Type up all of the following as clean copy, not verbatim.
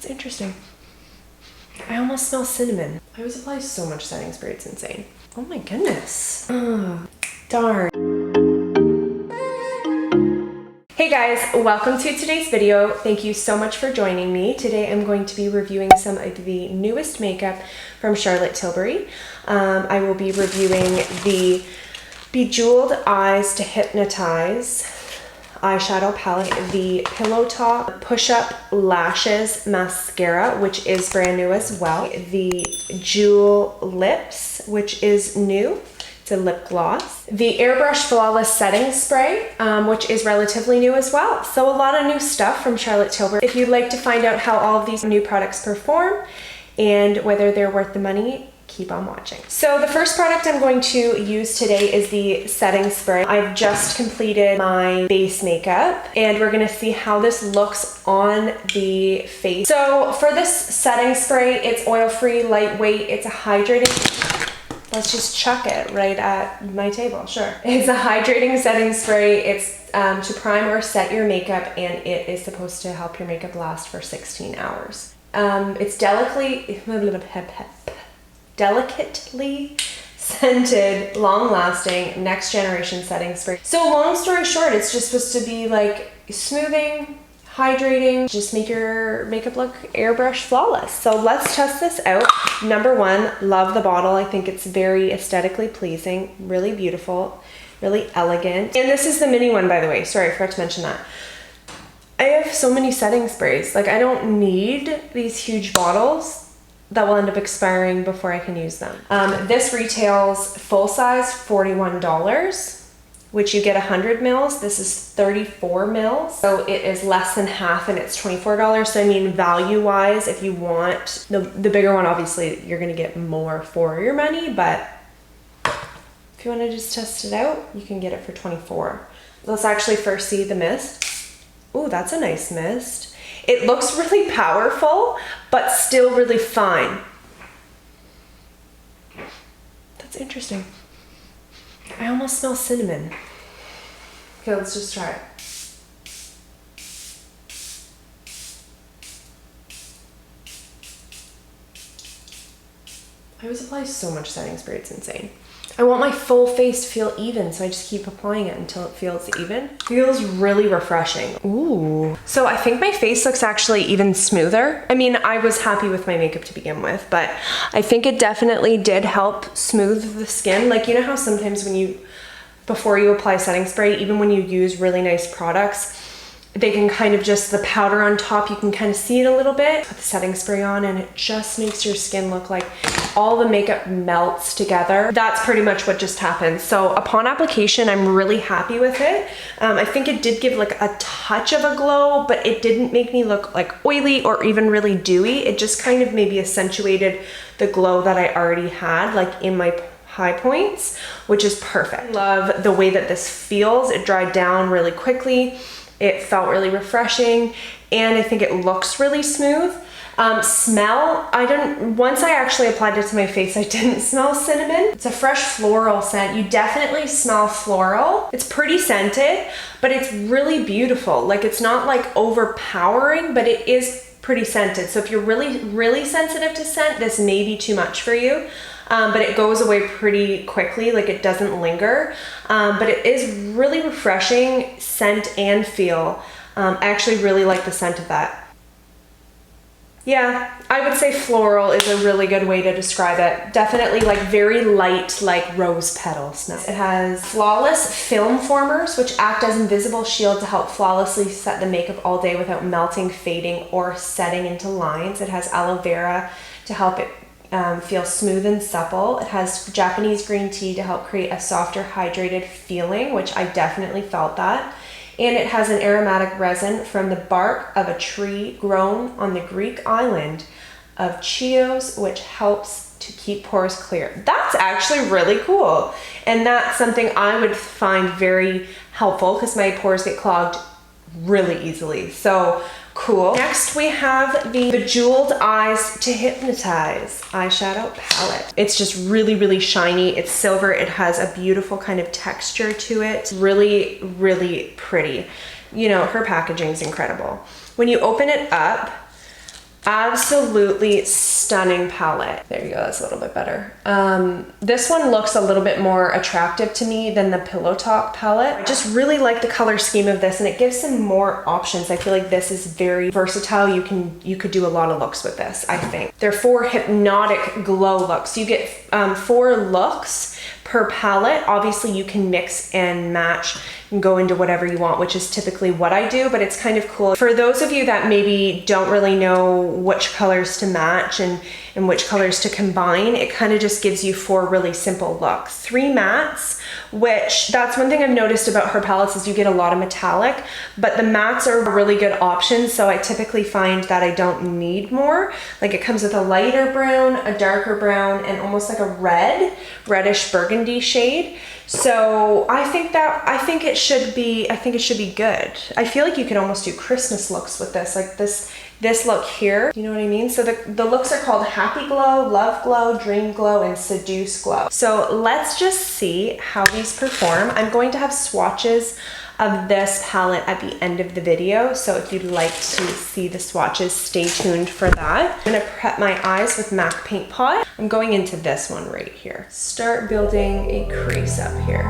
That's interesting. I almost smell cinnamon. I always apply so much setting spray, it's insane. Oh my goodness. Oh, darn. Hey guys, welcome to today's video. Thank you so much for joining me. Today I'm going to be reviewing some of the newest makeup from Charlotte Tilbury. I will be reviewing the Bejewelled Eyes to Hypnotise eyeshadow palette, the Pillow Top Push-Up Lashes Mascara, which is brand new as well, the Jewel Lips, which is new. It's a lip gloss. The Airbrush Flawless Setting Spray, which is relatively new as well. So a lot of new stuff from Charlotte Tilbury. If you'd like to find out how all of these new products perform and whether they're worth the money, keep on watching. So the first product I'm going to use today is the setting spray. I've just completed my base makeup and we're gonna see how this looks on the face. So for this setting spray, it's oil-free, lightweight, it's a hydrating, let's just chuck it right at my table, sure. It's a hydrating setting spray. It's to prime or set your makeup, and it is supposed to help your makeup last for 16 hours. It's delicately scented, long-lasting, next generation setting spray. So long story short, it's just supposed to be like smoothing, hydrating, just make your makeup look airbrush flawless. So let's test this out. Number one, love the bottle. I think it's very aesthetically pleasing, really beautiful, really elegant. And this is the mini one, by the way. Sorry, I forgot to mention that. I have so many setting sprays. Like, I don't need these huge bottles that will end up expiring before I can use them. This retails full size $41, which you get 100 mils. This is 34 mils. So it is less than half and it's $24. So I mean, value wise, if you want the bigger one, obviously you're gonna get more for your money, but if you wanna just test it out, you can get it for 24. Let's actually first see the mist. Ooh, that's a nice mist. It looks really powerful, but still really fine. That's interesting. I almost smell cinnamon. Okay, let's just try it. I always apply so much setting spray, it's insane. I want my full face to feel even, so I just keep applying it until it feels even. Feels really refreshing. Ooh. So I think my face looks actually even smoother. I mean, I was happy with my makeup to begin with, but I think it definitely did help smooth the skin. Like, you know how sometimes when before you apply setting spray, even when you use really nice products, they can kind of just, the powder on top, you can kind of see it a little bit. Put the setting spray on and it just makes your skin look like all the makeup melts together. That's pretty much what just happened. So upon application, I'm really happy with it. I think it did give like a touch of a glow, but it didn't make me look like oily or even really dewy. It just kind of maybe accentuated the glow that I already had, like in my high points, which is perfect. I love the way that this feels. It dried down really quickly. It felt really refreshing, and I think it looks really smooth. Smell, once I actually applied it to my face, I didn't smell cinnamon. It's a fresh floral scent. You definitely smell floral. It's pretty scented, but it's really beautiful. Like, it's not like overpowering, but it is pretty scented. So if you're really, really sensitive to scent, this may be too much for you. But it goes away pretty quickly, like it doesn't linger. But it is really refreshing scent and feel. I actually really like the scent of that. Yeah, I would say floral is a really good way to describe it. Definitely like very light, like rose petal smell. It has flawless film formers, which act as invisible shield to help flawlessly set the makeup all day without melting, fading, or setting into lines. It has aloe vera to help it feel smooth and supple. It has Japanese green tea to help create a softer, hydrated feeling, which I definitely felt that. And it has an aromatic resin from the bark of a tree grown on the Greek island of Chios, which helps to keep pores clear. That's actually really cool. And that's something I would find very helpful because my pores get clogged really easily. So cool. Next we have the Bejewelled Eyes to Hypnotise eyeshadow palette. It's just really, really shiny. It's silver. It has a beautiful kind of texture to it. Really, really pretty. You know, her packaging is incredible. When you open it up, Absolutely stunning palette. There you go, that's a little bit better. This one looks a little bit more attractive to me than the Pillow Talk palette. I just really like the color scheme of this, and it gives some more options. I feel like this is very versatile. You could do a lot of looks with this, I think. They're 4 hypnotic glow looks. You get 4 looks per palette. Obviously you can mix and match and go into whatever you want, which is typically what I do, but it's kind of cool. For those of you that maybe don't really know which colors to match and which colors to combine, it kind of just gives you 4 really simple looks. 3 mattes, which that's one thing I've noticed about her palettes is you get a lot of metallic, but the mattes are a really good option. So I typically find that I don't need more. Like it comes with a lighter brown, a darker brown, and almost like a reddish burgundy shade. So I think it should be good. I feel like you could almost do Christmas looks with this, like this look here. You know what I mean? So the looks are called Happy Glow, Love Glow, Dream Glow, and Seduce Glow. So let's just see how these perform. I'm going to have swatches of this palette at the end of the video, so if you'd like to see the swatches, stay tuned for that. I'm gonna prep my eyes with MAC Paint Pot. I'm going into this one right here. Start building a crease up here.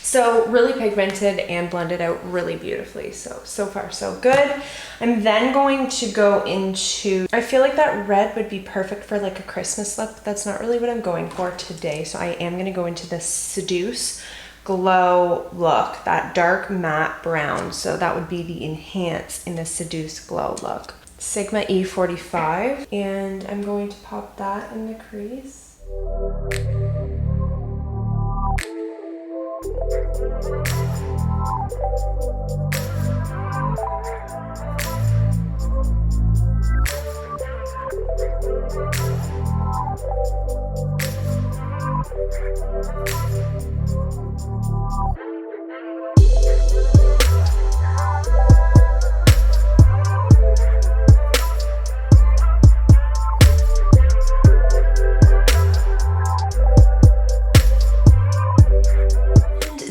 So really pigmented and blended out really beautifully. So far so good. I'm then going to go into, I feel like that red would be perfect for like a Christmas look, but that's not really what I'm going for today. So I am gonna go into the Seduce Glow look, that dark matte brown. So that would be the Enhance in the Seduce Glow look. Sigma E45, and I'm going to pop that in the crease.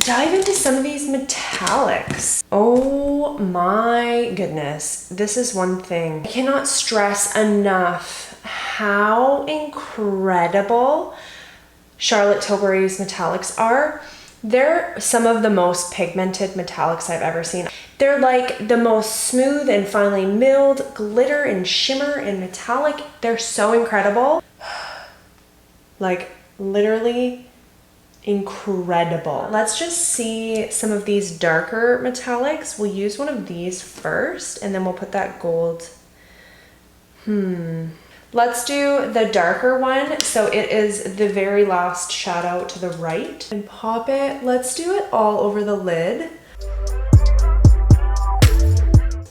Dive into some of these metallics. Oh my goodness, this is one thing. I cannot stress enough how incredible Charlotte Tilbury's metallics are. They're some of the most pigmented metallics I've ever seen. They're like the most smooth and finely milled glitter and shimmer and metallic. They're so incredible. Like literally incredible. Let's just see some of these darker metallics. We'll use one of these first and then we'll put that gold. Let's do the darker one. So it is the very last shadow to the right, and pop it. Let's do it all over the lid.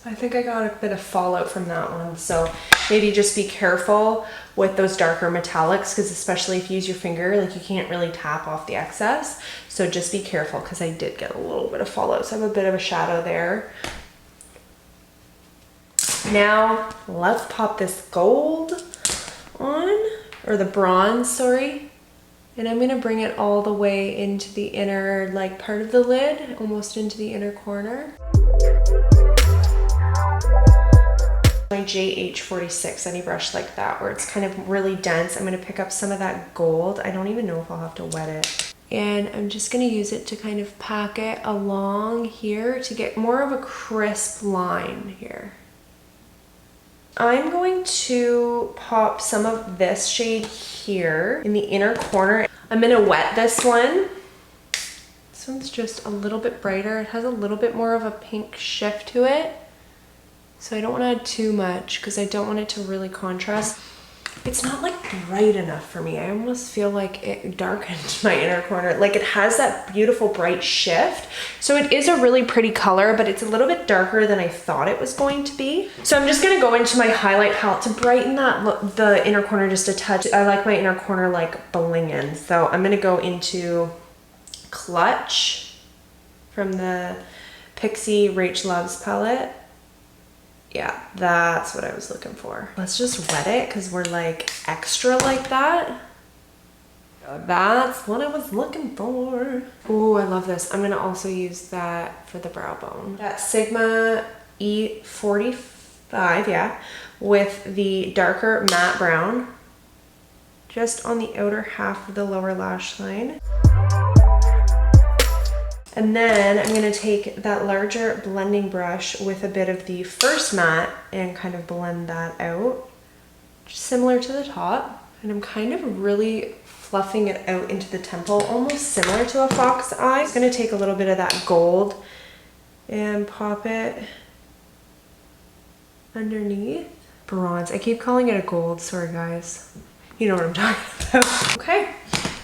I think I got a bit of fallout from that one, so maybe just be careful with those darker metallics, because especially if you use your finger, like you can't really tap off the excess. So just be careful, because I did get a little bit of fallout, so I have a bit of a shadow there. Now let's pop this gold on, or the bronze, sorry. And I'm gonna bring it all the way into the inner like part of the lid, almost into the inner corner. My JH46, any brush like that where it's kind of really dense, I'm gonna pick up some of that gold. I don't even know if I'll have to wet it. And I'm just gonna use it to kind of pack it along here to get more of a crisp line here. I'm going to pop some of this shade here in the inner corner. I'm gonna wet this one. This one's just a little bit brighter. It has a little bit more of a pink shift to it. So I don't want to add too much because I don't want it to really contrast. It's not like bright enough for me. I almost feel like it darkened my inner corner. Like it has that beautiful bright shift. So it is a really pretty color, but it's a little bit darker than I thought it was going to be. So I'm just gonna go into my highlight palette to brighten that look, the inner corner just a touch. I like my inner corner like blingin'. So I'm gonna go into Clutch from the Pixi Rachh Loves palette. Yeah, that's what I was looking for. Let's just wet it because we're like extra like that. That's what I was looking for. Oh, I love this. I'm gonna also use that for the brow bone. That Sigma E45, yeah, with the darker matte brown, just on the outer half of the lower lash line. And then I'm gonna take that larger blending brush with a bit of the first matte and kind of blend that out, just similar to the top. And I'm kind of really fluffing it out into the temple, almost similar to a fox eye. I'm gonna take a little bit of that gold and pop it underneath. Bronze, I keep calling it a gold, sorry guys. You know what I'm talking about. Okay,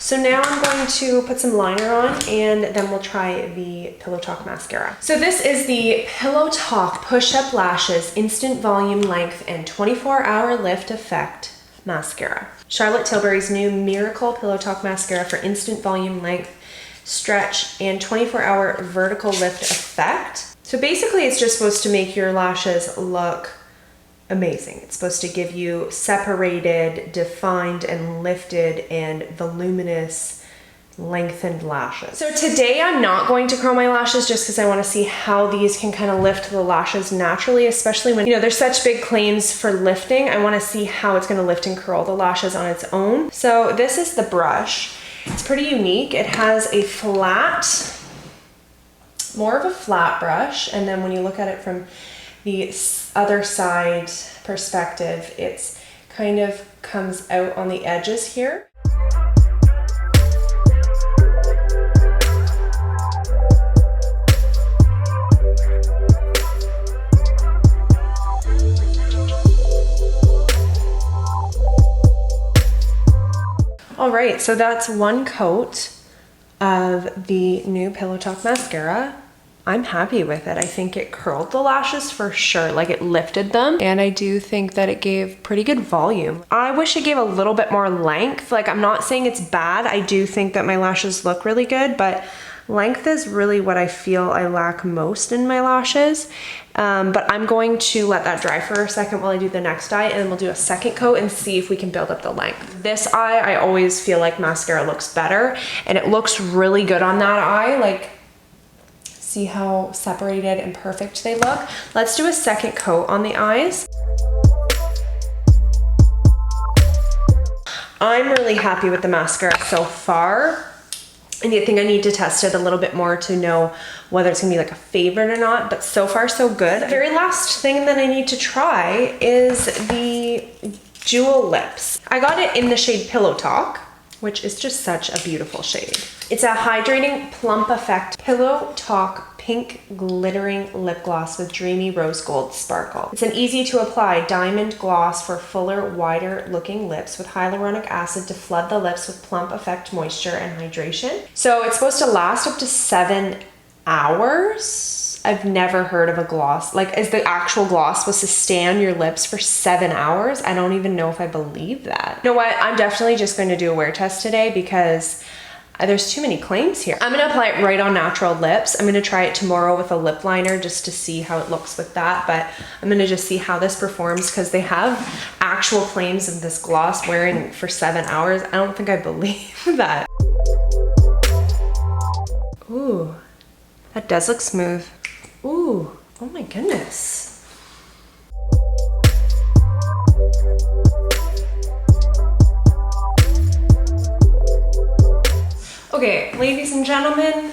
so now I'm going to put some liner on and then we'll try the Pillow Talk mascara. So this is the Pillow Talk Push Up Lashes Instant Volume Length and 24-Hour Lift Effect Mascara. Charlotte Tilbury's new Miracle Pillow Talk Mascara for instant volume length, stretch, and 24-hour vertical lift effect. So basically it's just supposed to make your lashes look amazing. It's supposed to give you separated, defined, and lifted and voluminous lengthened lashes. So today I'm not going to curl my lashes just because I want to see how these can kind of lift the lashes naturally, especially when, you know, there's such big claims for lifting. I want to see how it's going to lift and curl the lashes on its own. So this is the brush. It's pretty unique. It has a flat, more of a flat brush, and then when you look at it from the other side perspective, it's kind of comes out on the edges here. All right, so that's one coat of the new Pillow Talk mascara. I'm happy with it. I think it curled the lashes for sure, like it lifted them. And I do think that it gave pretty good volume. I wish it gave a little bit more length. Like, I'm not saying it's bad. I do think that my lashes look really good, but length is really what I feel I lack most in my lashes. But I'm going to let that dry for a second while I do the next eye, and then we'll do a second coat and see if we can build up the length. This eye, I always feel like mascara looks better, and it looks really good on that eye. Like, see how separated and perfect they look? Let's do a second coat on the eyes. I'm really happy with the mascara so far. And I think I need to test it a little bit more to know whether it's gonna be like a favorite or not, but so far so good. The very last thing that I need to try is the Jewel Lips. I got it in the shade Pillow Talk, which is just such a beautiful shade. It's a hydrating plump effect Pillow Talk pink glittering lip gloss with dreamy rose gold sparkle. It's an easy to apply diamond gloss for fuller, wider looking lips with hyaluronic acid to flood the lips with plump effect moisture and hydration. So it's supposed to last up to 7 hours. I've never heard of a gloss. Like, is the actual gloss supposed to stay on your lips for 7 hours? I don't even know if I believe that. You know what? I'm definitely just going to do a wear test today because there's too many claims here. I'm gonna apply it right on natural lips. I'm gonna try it tomorrow with a lip liner just to see how it looks with that, but I'm gonna just see how this performs because they have actual claims of this gloss wearing for 7 hours. I don't think I believe that. Ooh, that does look smooth. Ooh, oh my goodness. Okay, ladies and gentlemen,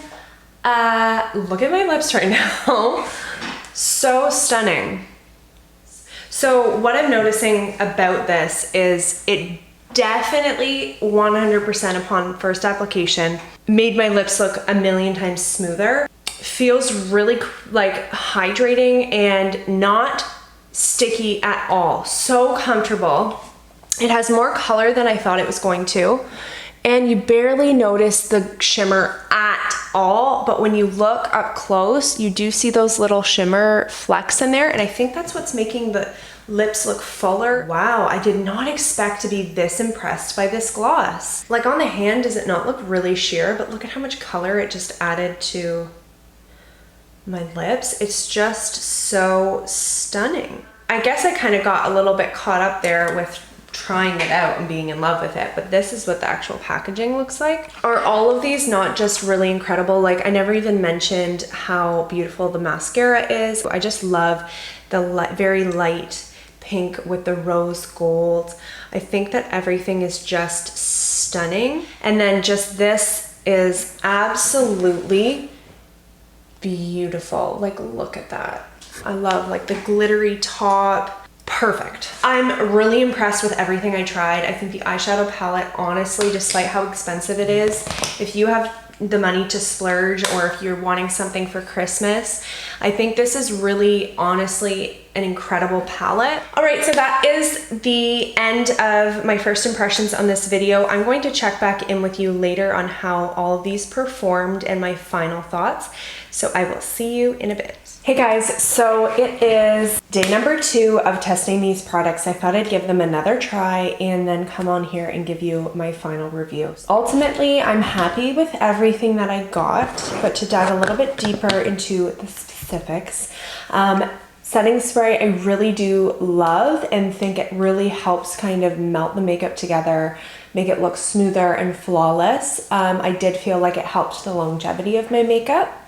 look at my lips right now. So stunning. So what I'm noticing about this is it definitely 100% upon first application made my lips look a million times smoother. Feels really like hydrating and not sticky at all. So comfortable. It has more color than I thought it was going to. And you barely notice the shimmer at all, but when you look up close, you do see those little shimmer flecks in there, and I think that's what's making the lips look fuller. Wow, I did not expect to be this impressed by this gloss. Like, on the hand, does it not look really sheer? But look at how much color it just added to my lips. It's just so stunning. I guess I kind of got a little bit caught up there with trying it out and being in love with it, but this is what the actual packaging looks like. Are all of these not just really incredible? Like, I never even mentioned how beautiful the mascara is. I just love the very light pink with the rose gold. I think that everything is just stunning. And then just this is absolutely beautiful. Like, look at that. I love like the glittery top. Perfect. I'm really impressed with everything I tried. I think the eyeshadow palette, honestly, despite how expensive it is, if you have the money to splurge or if you're wanting something for Christmas, I think this is really, honestly, an incredible palette. All right, so that is the end of my first impressions on this video. I'm going to check back in with you later on how all of these performed and my final thoughts. So I will see you in a bit. Hey guys, so it is day number 2 of testing these products. I thought I'd give them another try and then come on here and give you my final reviews. Ultimately, I'm happy with everything that I got, but to dive a little bit deeper into the specifics, setting spray I really do love and think it really helps kind of melt the makeup together, make it look smoother and flawless. I did feel like it helped the longevity of my makeup.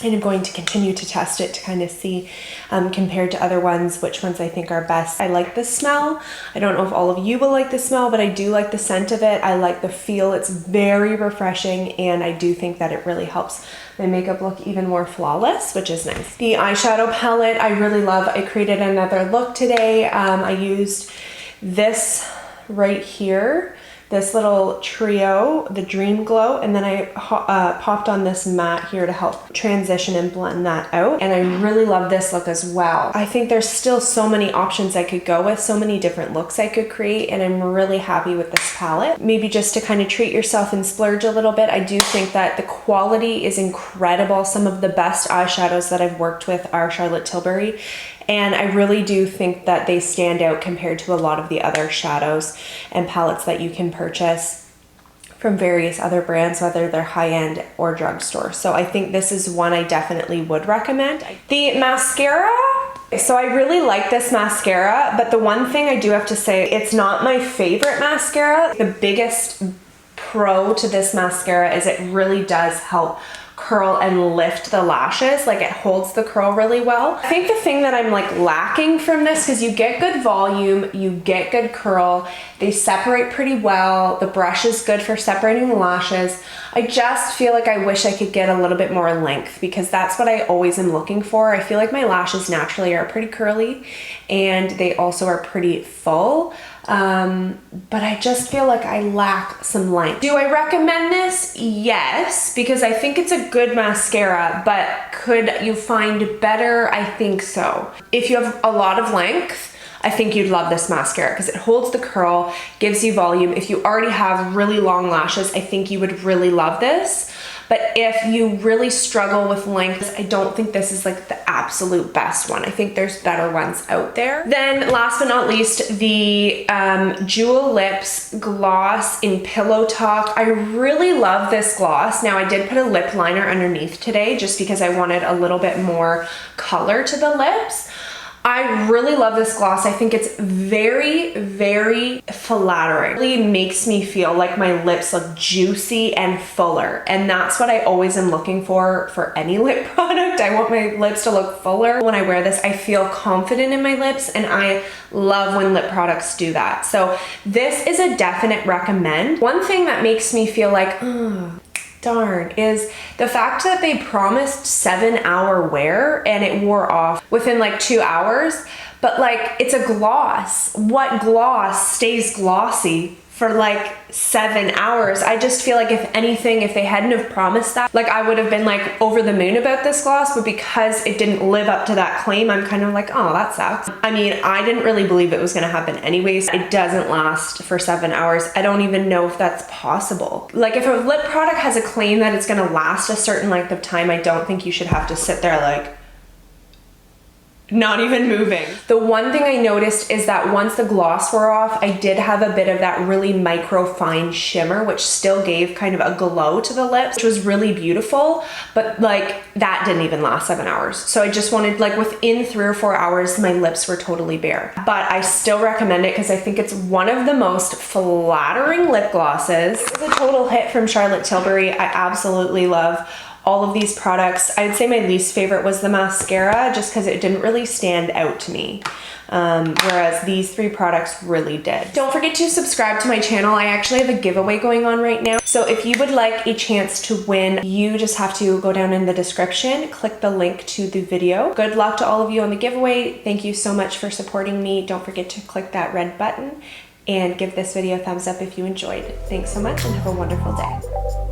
And I'm going to continue to test it to kind of see, compared to other ones, which ones I think are best. I like the smell. I don't know if all of you will like the smell, but I do like the scent of it. I like the feel. It's very refreshing, and I do think that it really helps my makeup look even more flawless, which is nice. The eyeshadow palette, I really love. I created another look today. I used this right here, this little trio, the Dream Glow, and then I popped on this matte here to help transition and blend that out. And I really love this look as well. I think there's still so many options I could go with, so many different looks I could create, and I'm really happy with this palette. Maybe just to kind of treat yourself and splurge a little bit, I do think that the quality is incredible. Some of the best eyeshadows that I've worked with are Charlotte Tilbury, and I really do think that they stand out compared to a lot of the other shadows and palettes that you can purchase from various other brands, whether they're high-end or drugstore. So I think this is one I definitely would recommend. The mascara, so I really like this mascara, but the one thing I do have to say, it's not my favorite mascara. The biggest pro to this mascara is it really does help curl and lift the lashes. Like, it holds the curl really well. I think the thing that I'm like lacking from this, because you get good volume, you get good curl, they separate pretty well, the brush is good for separating the lashes. I just feel like I wish I could get a little bit more length, because that's what I always am looking for. I feel like my lashes naturally are pretty curly and they also are pretty full. But I just feel like I lack some length. Do I recommend this? Yes, because I think it's a good mascara, but could you find better? I think so. If you have a lot of length, I think you'd love this mascara because it holds the curl, gives you volume. If you already have really long lashes, I think you would really love this. But if you really struggle with length, I don't think this is like the absolute best one. I think there's better ones out there. Then last but not least, the Jewel Lips Gloss in Pillow Talk. I really love this gloss. Now, I did put a lip liner underneath today just because I wanted a little bit more color to the lips. I really love this gloss. I think it's very, very flattering. It really makes me feel like my lips look juicy and fuller. And that's what I always am looking for any lip product. I want my lips to look fuller. When I wear this, I feel confident in my lips, and I love when lip products do that. So this is a definite recommend. One thing that makes me feel like, darn, is the fact that they promised 7-hour wear and it wore off within like 2 hours, but like, it's a gloss. What gloss stays glossy for like 7 hours? I just feel like if anything, if they hadn't have promised that, like, I would have been like over the moon about this gloss, but because it didn't live up to that claim, I'm kind of like, oh, that sucks. I mean, I didn't really believe it was gonna happen anyways. It doesn't last for 7 hours. I don't even know if that's possible. Like, if a lip product has a claim that it's gonna last a certain length of time, I don't think you should have to sit there like not even moving. The one thing I noticed is that once the gloss wore off, I did have a bit of that really micro fine shimmer, which still gave kind of a glow to the lips, which was really beautiful, but like that didn't even last 7 hours. So I just wanted, like within 3 or 4 hours, my lips were totally bare. But I still recommend it because I think it's one of the most flattering lip glosses. It's a total hit from Charlotte Tilbury. I absolutely love all of these products. I'd say my least favorite was the mascara, just because it didn't really stand out to me. Whereas these 3 products really did. Don't forget to subscribe to my channel. I actually have a giveaway going on right now. So if you would like a chance to win, you just have to go down in the description, click the link to the video. Good luck to all of you on the giveaway. Thank you so much for supporting me. Don't forget to click that red button and give this video a thumbs up if you enjoyed. Thanks so much and have a wonderful day.